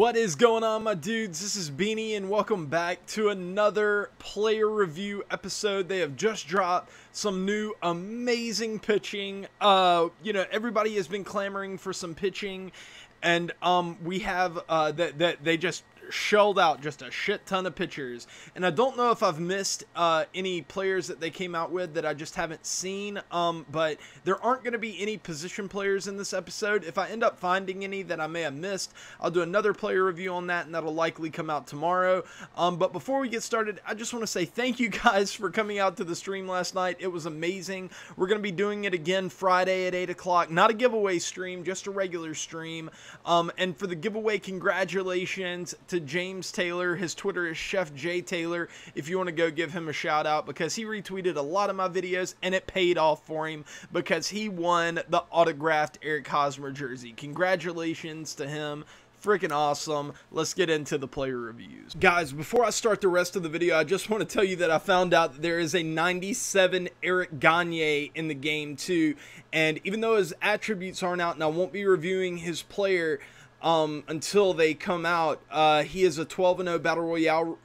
What is going on, my dudes? This is Beanie and welcome back to another player review episode. They have just dropped some new amazing pitching. Everybody has been clamoring for some pitching, and we have that they just shelled out just a shit ton of pitchers, and I don't know if I've missed any players that they came out with that I just haven't seen, but there aren't going to be any position players in this episode. If I end up finding any that I may have missed, I'll do another player review on that, and that'll likely come out tomorrow. But before we get started, I just want to say thank you guys for coming out to the stream last night. It was amazing. We're going to be doing it again Friday at 8 o'clock. Not a giveaway stream, just a regular stream. And for the giveaway, congratulations to James Taylor. His Twitter is Chef J Taylor, if you want to go give him a shout out, because he retweeted a lot of my videos and it paid off for him because he won the autographed Eric Hosmer jersey. Congratulations to him. Freaking awesome. Let's get into the player reviews. Guys, before I start the rest of the video, I just want to tell you that I found out that there is a 97 Eric Gagne in the game too, and even though his attributes aren't out and I won't be reviewing his player until they come out, he is a 12-0 Battle Royale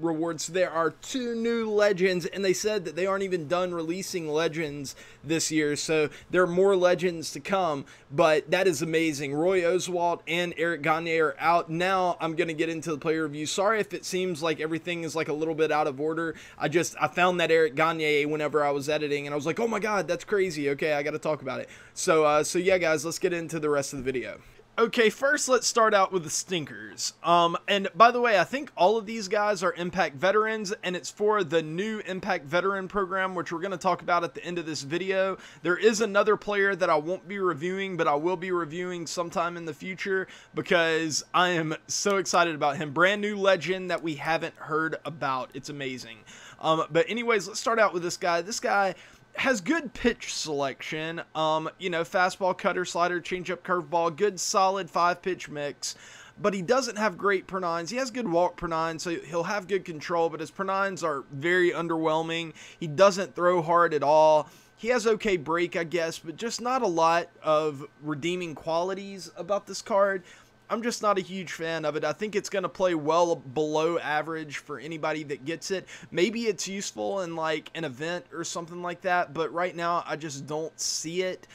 reward. So there are 2 new legends, and they said that they aren't even done releasing legends this year, so there are more legends to come, but that is amazing. Roy Oswalt and Eric Gagne are out. Now I'm going to get into the player review. Sorry if it seems like everything is like a little bit out of order. I found that Eric Gagne whenever I was editing, and I was like, oh my god, that's crazy. Okay, I got to talk about it. So yeah, guys, let's get into the rest of the video. Okay, first let's start out with the stinkers. And by the way, I think all of these guys are Impact veterans, and it's for the new Impact veteran program, which we're going to talk about at the end of this video. There is another player that I won't be reviewing, but I will be reviewing sometime in the future because I am so excited about him. Brand new legend that we haven't heard about. It's amazing. But anyways, let's start out with this guy. This guy has good pitch selection, fastball, cutter, slider, changeup, curveball, good solid 5-pitch mix, but he doesn't have great per nines. He has good walk per nine, so he'll have good control, but his per nines are very underwhelming. He doesn't throw hard at all. He has okay break, I guess, but just not a lot of redeeming qualities about this card. I'm just not a huge fan of it. I think it's going to play well below average for anybody that gets it. Maybe it's useful in like an event or something like that, but right now I just don't see it.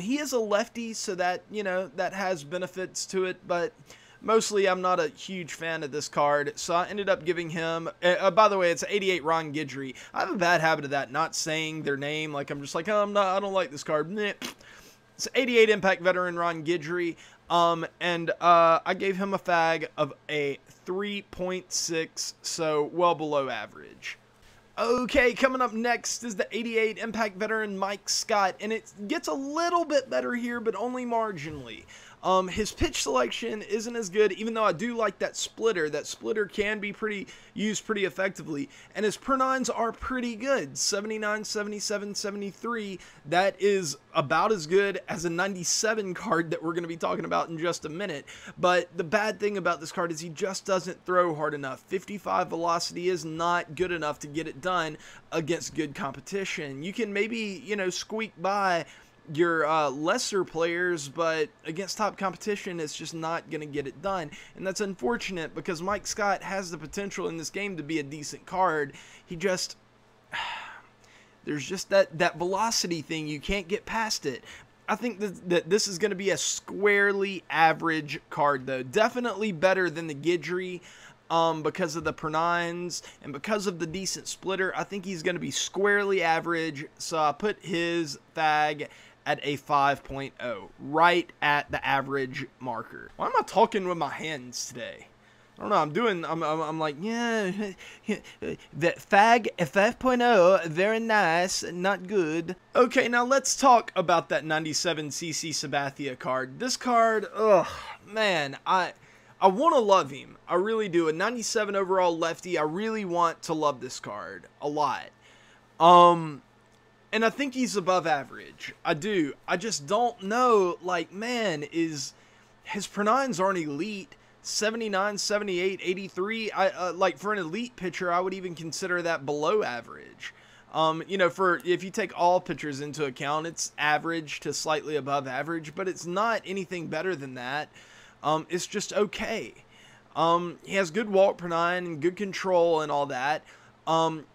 He is a lefty, so that, that has benefits to it, but mostly I'm not a huge fan of this card, so I ended up giving him, by the way, it's 88 Ron Guidry. I have a bad habit of that, not saying their name. Like, I'm just like, oh, I don't like this card. It's 88 Impact veteran Ron Guidry. I gave him a fag of a 3.6, so well below average. Okay, coming up next is the 88 Impact veteran Mike Scott, and it gets a little bit better here, but only marginally. His pitch selection isn't as good, even though I do like that splitter. That splitter can be used pretty effectively, and his per nines are pretty good. 79, 77, 73. That is about as good as a 97 card that we're going to be talking about in just a minute. But the bad thing about this card is he just doesn't throw hard enough. 55 velocity is not good enough to get it done against good competition. You can maybe, squeak by your lesser players, but against top competition, it's just not going to get it done. And that's unfortunate because Mike Scott has the potential in this game to be a decent card. He just, there's just that velocity thing. You can't get past it. I think that this is going to be a squarely average card, though. Definitely better than the Guidry. Because of the per nines and because of the decent splitter. I think he's going to be squarely average, so I put his fag at a 5.0, right at the average marker. Why am I talking with my hands today? I don't know, I'm like, yeah, that fag a 5.0, very nice, not good. Okay, now let's talk about that 97 CC Sabathia card. This card, ugh, man, I want to love him. I really do. A 97 overall lefty. I really want to love this card a lot. And I think he's above average. I do. I just don't know. Like, man, his per nines aren't elite. 79, 78, 83. Like, for an elite pitcher, I would even consider that below average. If you take all pitchers into account, it's average to slightly above average, but it's not anything better than that. It's just okay. He has good walk per nine and good control and all that.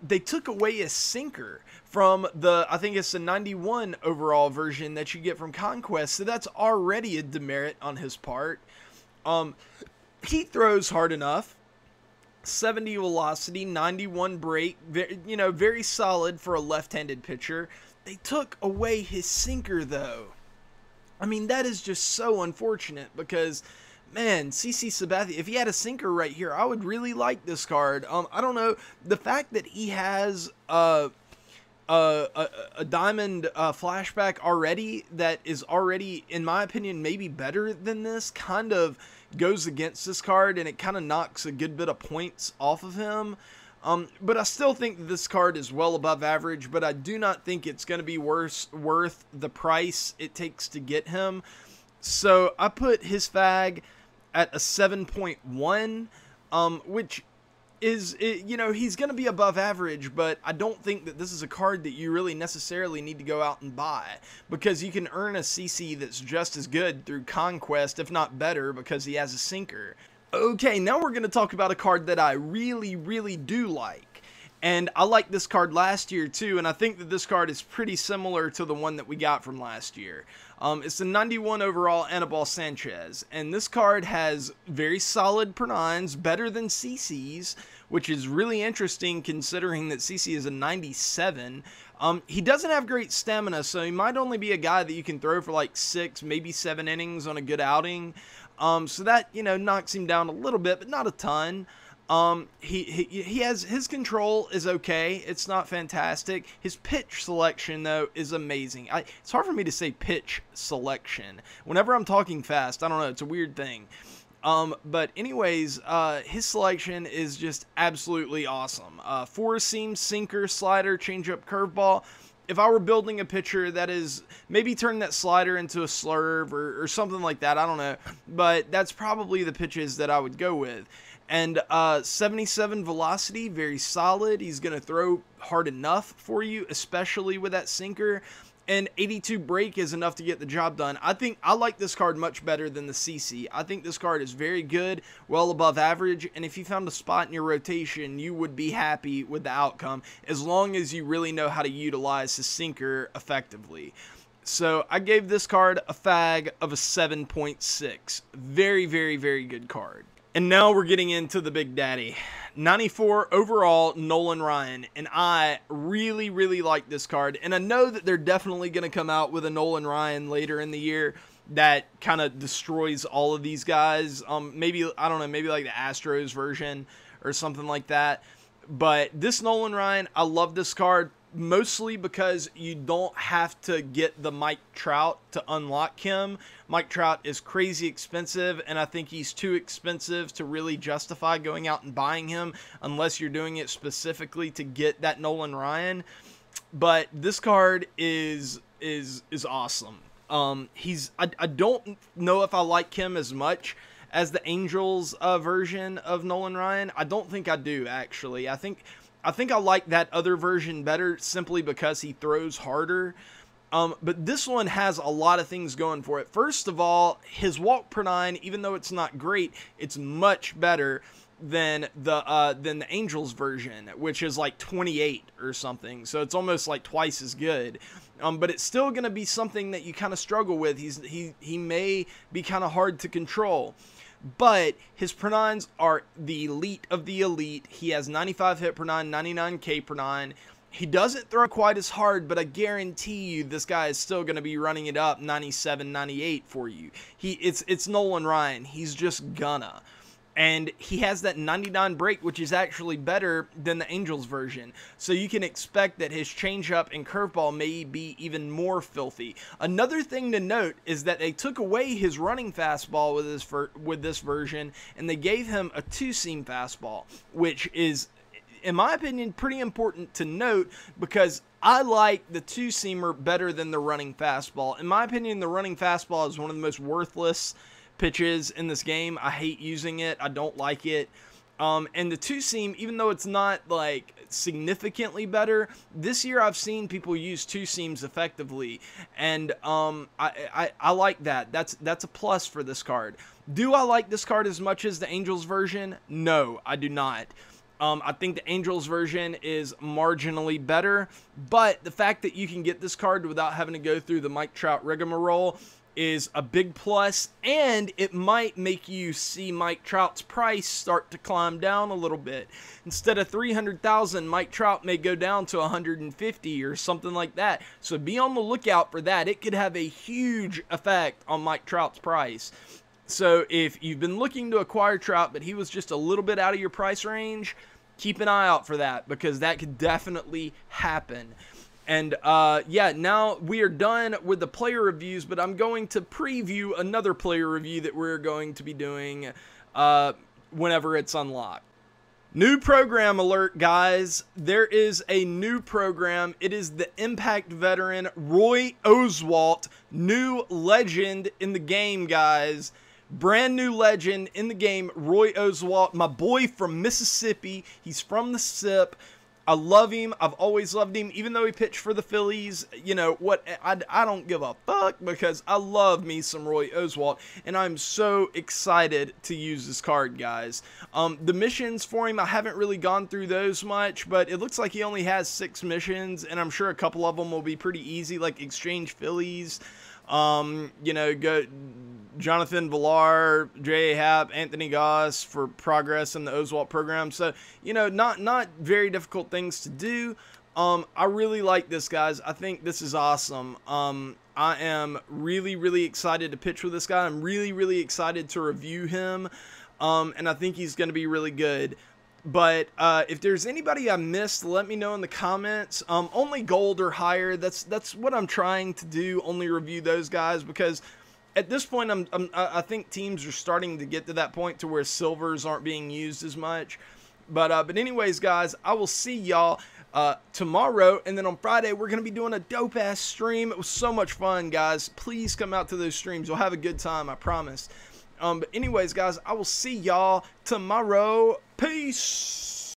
They took away his sinker from I think it's the 91 overall version that you get from Conquest, so that's already a demerit on his part. He throws hard enough. 70 velocity, 91 break, very solid for a left-handed pitcher. They took away his sinker, though. I mean, that is just so unfortunate because, man, CC Sabathia, if he had a sinker right here, I would really like this card. I don't know, the fact that he has a diamond flashback already that is already, in my opinion, maybe better than this, kind of goes against this card, and it kind of knocks a good bit of points off of him. But I still think that this card is well above average, but I do not think it's going to be worth the price it takes to get him. So I put his fag at a 7.1, which is, he's going to be above average, but I don't think that this is a card that you really necessarily need to go out and buy, because you can earn a CC that's just as good through Conquest, if not better, because he has a sinker. Okay, now we're going to talk about a card that I really, really do like. And I liked this card last year too, and I think that this card is pretty similar to the one that we got from last year. It's the 91 overall Anibal Sanchez, and this card has very solid per nines, better than CC's, which is really interesting considering that CC is a 97. He doesn't have great stamina, so he might only be a guy that you can throw for like 6, maybe 7 innings on a good outing. So that, knocks him down a little bit, but not a ton. He has, his control is okay. It's not fantastic. His pitch selection, though, is amazing. It's hard for me to say pitch selection. Whenever I'm talking fast, I don't know, it's a weird thing. But anyways, his selection is just absolutely awesome. 4-seam, sinker, slider, changeup, curveball. If I were building a pitcher that is, maybe turn that slider into a slurve or something like that, I don't know. But that's probably the pitches that I would go with. And 77 velocity, very solid. He's going to throw hard enough for you, especially with that sinker. And 82 break is enough to get the job done. I think I like this card much better than the CC. I think this card is very good, well above average, and if you found a spot in your rotation, you would be happy with the outcome, as long as you really know how to utilize the sinker effectively. So I gave this card a fag of a 7.6. Very, very, very good card. And now we're getting into the Big Daddy. 94 overall Nolan Ryan, and I really, really like this card, and I know that they're definitely going to come out with a Nolan Ryan later in the year that kind of destroys all of these guys. Maybe, I don't know, maybe like the Astros version or something like that. But this Nolan Ryan, I love this card, mostly because you don't have to get the Mike Trout to unlock him. Mike Trout is crazy expensive, and I think he's too expensive to really justify going out and buying him unless you're doing it specifically to get that Nolan Ryan. But this card is awesome. I don't know if I like him as much as the Angels version of Nolan Ryan. I don't think I do, actually. I think I like that other version better simply because he throws harder. But this one has a lot of things going for it. First of all, his walk per nine, even though it's not great, it's much better than the Angels version, which is like 28 or something. So it's almost like twice as good. But it's still going to be something that you kind of struggle with. He may be kind of hard to control. But his per nines are the elite of the elite. He has 95 hit per nine, 99 K per nine. He doesn't throw quite as hard, but I guarantee you this guy is still going to be running it up 97, 98 for you. It's Nolan Ryan. He's just gonna. And he has that 99 break, which is actually better than the Angels version. So you can expect that his changeup and curveball may be even more filthy. Another thing to note is that they took away his running fastball with this version, and they gave him a 2-seam fastball, which is, in my opinion, pretty important to note because I like the 2-seamer better than the running fastball. In my opinion, the running fastball is one of the most worthless pitches in this game. I hate using it. I don't like it. And the 2-seam, even though it's not like significantly better. This year I've seen people use two seams effectively, and I like that. That's a plus for this card. Do I like this card as much as the Angels version? No, I do not. I think the Angels version is marginally better, but the fact that you can get this card without having to go through the Mike Trout rigmarole is a big plus, and it might make you see Mike Trout's price start to climb down a little bit. Instead of 300,000, Mike Trout may go down to 150 or something like that. So be on the lookout for that. It could have a huge effect on Mike Trout's price. So if you've been looking to acquire Trout, but he was just a little bit out of your price range, keep an eye out for that, because that could definitely happen. And yeah, now we are done with the player reviews, but I'm going to preview another player review that we're going to be doing whenever it's unlocked. New program alert, guys. There is a new program. It is the Impact veteran Roy Oswalt, new legend in the game, guys. Brand new legend in the game, Roy Oswalt, my boy from Mississippi. He's from the SIP. I love him. I've always loved him, even though he pitched for the Phillies. You know what? I don't give a fuck, because I love me some Roy Oswalt, and I'm so excited to use this card, guys. The missions for him, I haven't really gone through those much, but it looks like he only has 6 missions, and I'm sure a couple of them will be pretty easy, like exchange Phillies. You know, go Jonathan Villar, J.A. Happ, Anthony Goss for progress in the Oswalt program. So, you know, not very difficult things to do. I really like this, guys. I think this is awesome. I am really excited to pitch with this guy. I'm really excited to review him. And I think he's going to be really good. But if there's anybody I missed, let me know in the comments. Only gold or higher. That's what I'm trying to do. Only review those guys, because at this point I think teams are starting to get to that point to where silvers aren't being used as much. But anyways, guys, I will see y'all tomorrow, and then on Friday we're gonna be doing a dope ass stream. It was so much fun, guys. Please come out to those streams. You'll have a good time, I promise. But anyways, guys, I will see y'all tomorrow. Peace.